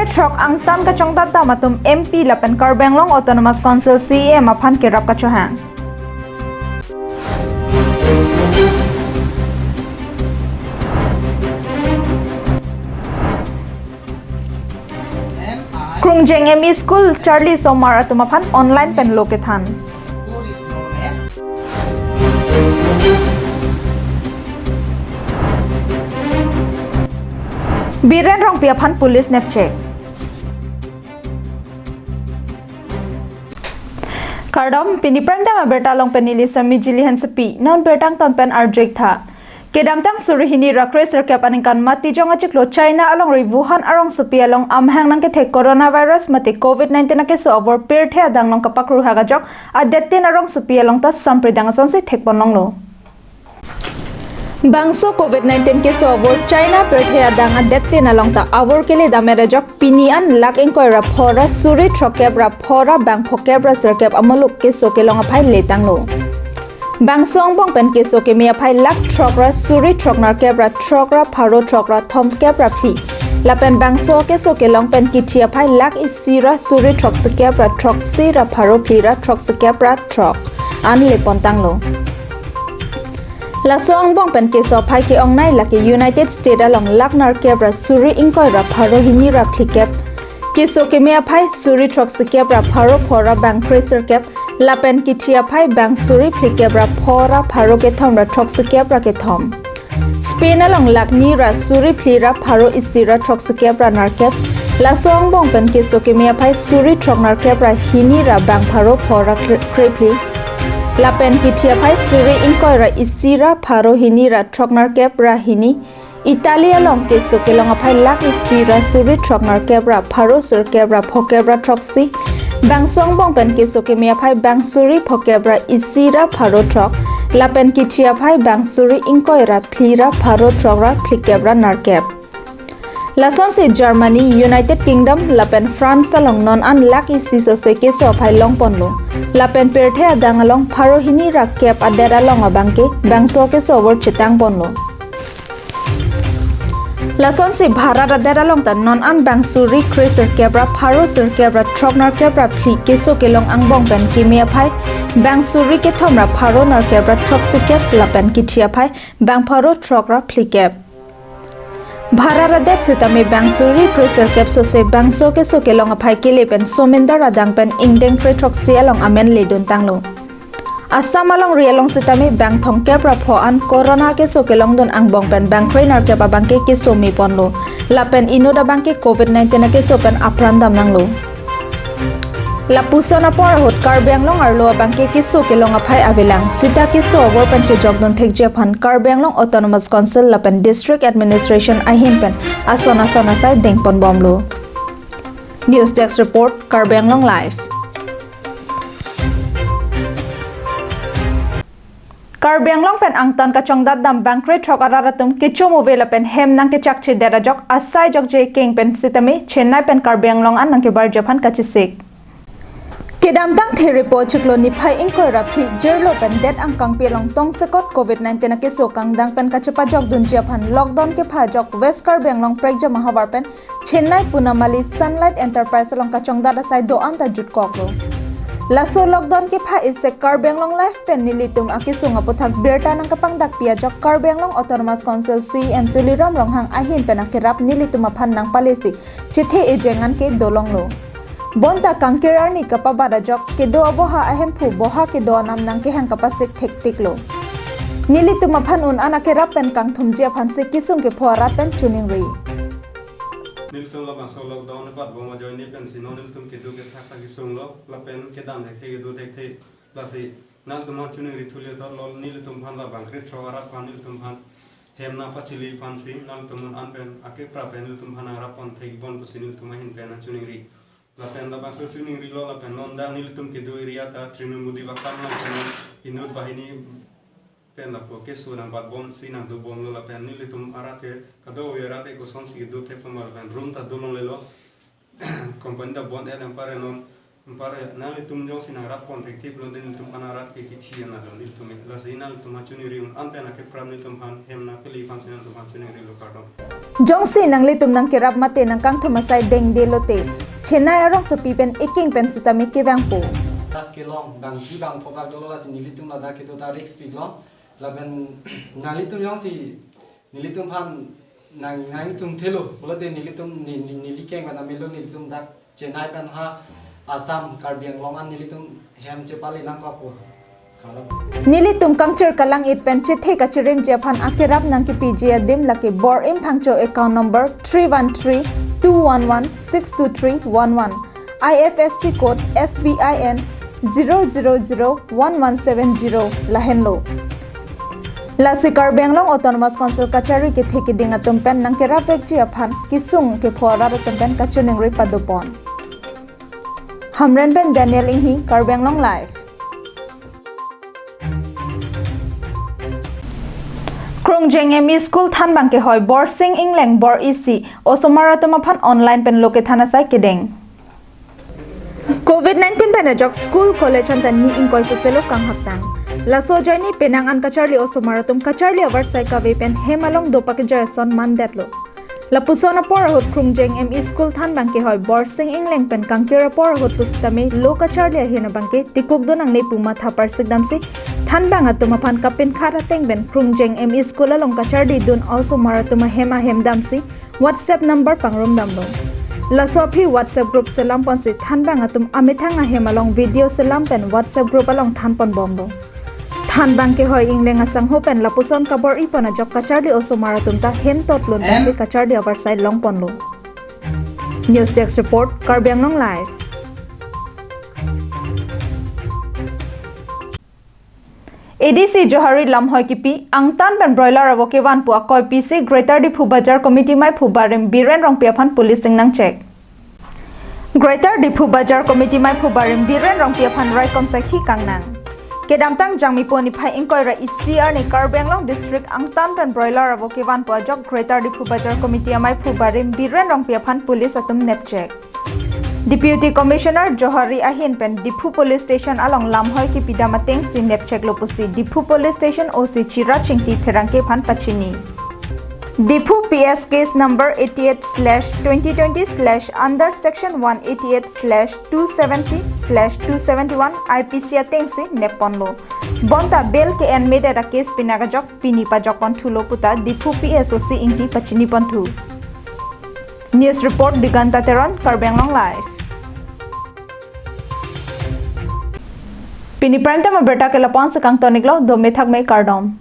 Trok ang tan kachong tata matum MP lapen Karbenglong Autonomous Council CEM aphan kirap kachohang. Krungjeng ME School Charlie Somar atumaphan online pen lokethan. Biren rong piaphan police nepche. Kardom pini prime time berta long penili sami jilihan sepi non bertang ton pen arjek tha. Kedam tang surihini rakres rekap aningkan mati jonga chiklo China along ri Wuhan arong sepi along amhang nang ke the coronavirus mati COVID-19 ke so over per the adang long kapakru hagajok adetin arong sepi along ta sampridang sanse thekpon long lo. Bangso COVID-19 ke over China per the adang adetin along ta awor kele damere jok pinian lak engkoi ra phora suri thokep ra phora bang phokep ra serkep amaluk ke so ke long aphai letang lo. Bangsong bong pen keso ke mia phai lak trokra suri troknar kebra trokra pharo trokra thom kebra phi lapen bangso keso ke long pen kitia phai lak isira suri trok sekebra trok sira pharo phira trok sekebra trok an le pontang lo la song bong pen keso phai ke ong nai laki United States along laknar kebra suri inkoi ra pharo hini ra phlikep keso ke mia phai suri trok sekebra pharo phora bang freezer kep lapen kitia phai bang suri phlikebra phora pharo ke thom ra thok sekebra ke thom Spain along lakni ra suri phlira pharo isira thok sekebra narkep la song bong pen ke soke mia phai suri thok narkep ra hini ra bang pharo phora krepli lapen kitia phai suri inkoi ra isira pharo hini ra thok narkep ra hini Italia long ke soke long phai lak isira suri thok narkep ra pharo serkebra phokebra thoksi Bangsong bong pen ke soke mia phai bangsuri phokebra isira pharo trok lapen kitia phai bangsuri inkoira phira pharo trokra phlikebra narkep lason se Germany United Kingdom lapen France along non an lak isi so se ke so phai long ponlo lapen perthe adang along pharo hini rakep adera long abangke bangso ke so wor chitang ponlo Lason si Bharat adera long tan non an bang suri kreser kebra pharo sir kebra troknar kebra phli keso kelong ang bong pen kimia phai bang suri ke thomra pharo nar kebra trok sikep lapen kitia phai bang pharo trokra phlikep Bharat ade sitame bang suri kreser kep so se bang so kelong phai kele pen somendar adang pen ingdeng tre trok si along amen le don tanglo Assam along rialong sitami bang thong kebra pho an corona ke so kelong don ang bong pen bang trainer ke babang ke so mi ponlo lapen inoda bang ke COVID-19 ke so pen aprandam nanglo la pusona por hot Karbeng long arlo bang ke so kelong aphai abelang sita ke so over pen ke jogdon thekje phan Karbeng long Autonomous Council lapen District Administration ahim pen asona sai dengpon bomlo News Desk Report Karbeng long live Karbeng long pen angtan kachong dadam bankre thok araratum kichu movela pen hem nang ke chakche dera jok asai jok je king pen sitami Chennai pen Karbeng long an nang ke bar japan kachisik kedam tang theripo chiklo ni phai inkor rapi jerlo pen det ang kang pelong tong sekot COVID-19 ke so kang dang pen kachapa jok dunjia phan lockdown ke pha jok West Karbeng long prekja mahavar pen Chennai Punamali Sunlight Enterprise long kachong dada sai do anta jut koklo Laso lockdown ke pha ise Karbeng long life pen nilitum akisunga puthak berta nang kapang dakpia jok Karbeng long Autonomous Council CEM tuliram ronghang ahin pen akirap nilitum aphan nang palesi chithe ejengan ke dolong lo bonta kangkirar ni kapabada jok ke do aboha ahem phu boha ke do nam nang ke hang kapasik thektik lo nilitum aphan un anakirap pen kang thumjia phan se kisung ke phora pen tuning ri Niltum la bangso lockdown pat boma join ni pen sino niltum ke du ke thak ki sung lo la pen ke dam de ke du de the la si nal dum chuni ri thule thor lol niltum phan la bangkre thogara phan niltum phan hemna pachili phan si nal tum an pen ake pra pen niltum phan ara pon thei bon pusi niltum hin pen chuni ri la pen la bangso chuni ri lo la pen non da niltum ke du ria ta trinumudi wakam la pen inut bahini pen la po ke surang bat bom sinang do bom la pen nilitum arate kado yerate ko son si do te pamar pen room ta dolong lelo company da bon en pare non pare nalitum jong sinang rap pon te tip lo den tum anarat ke kithi na lo nilitum la sinal tum chuni ri un an pen ke pram nilitum han hemna ke li pan sinal tum chuni ri lo kardom Jongsi nang litum nang kirap mate nang kang thumasai deng de lote Chennai arong so pipen iking pen sitami kivang po Tas ke long bang ki bang phobak dolo la si nilitum la da ke to ta rex pig long la ben nalitum yong si nilitum phan nang tum thelo bola de nilitum nilikeng ba na melo nilitum dak Chennai pen ha Assam Karbi Anglong an nilitum hem che pali nang ko po Nilitum kangcher kalang it pen chithe kachirim japan akirap nang ki PGA dim laki bor im phangcho account number 31321162311 IFSC code SBIN 0001170 lahenlo Lasi Karbi Anglong Autonomous Council kachari ki theki dinga tumpen nang kirap ek japan kisung ke phora tumpen kachuning ri padopon Hamren Ben Daniel Inghi Karbi Anglong live Krongjeng ME School Than Bangke Hoi Bor Sing Ingleng Bor EC Osomara Tumaphan online pen loke thanasai kedeng COVID-19 penajok school college anta ni inkoi soselo kang haptang laso joini penang an kacharli Osomara tum kacharli avar sai ka ve pen hemalong dopak jason mandetlo Lapusona porahut Krongjeng ME School Than Bangke Hoi Bor Sing Ingleng pen kangkira porahut pustame loka charli hina bangke tikuk donang ne puma thapar sigdamsi Than banga tumaphan kapin khara tengben Krongjeng ME School along kachardi dun also maratuma hema hemdamsi WhatsApp number pangrom damlo Lasopi WhatsApp group selam ponsi Than banga tum amithanga hemalong video selam pen WhatsApp group along than pon bombo Than Bangke Hoi Ingleng asang hopen lapuson kabor ipona jok kachardi also maratum ta hem tot lon si kachardi avar side long ponlo News Desk report Karbi Anglong live ADC Johari Lamhoi kipi angtan ben broiler avoke wan pu akoi PC Greater Diphu Bazar Committee mai phubarem Biren rong piaphan police nang check Greater Diphu Bazar Committee mai phubarem Biren rong piaphan rai komsai khi kangnang Kedamtang jangmi poni phai ingkoi ra ICR ni Karbi Anglong district angtan ben broiler avoke wan pu ajok Greater Diphu Bazar Committee mai phubarem Biren rong piaphan police atum nep check Deputy Commissioner Johari Ahin pen Diphu Police Station along Lamhoi ki pidamateng si nepchek lopusi Diphu Police Station OC Chira Chingti Pherangke phan pachini Diphu PS case number 88/2020/ section 188/270/271 IPC ateng si neponlo Bonta bel ke en made a case pinagajok pinipa jokon thulo puta Diphu PSOC ingti pachini pontu News report Diganta Teron Karbi Anglong live Pini prime time berta ke lapon sa kang toniklo do methak may kardom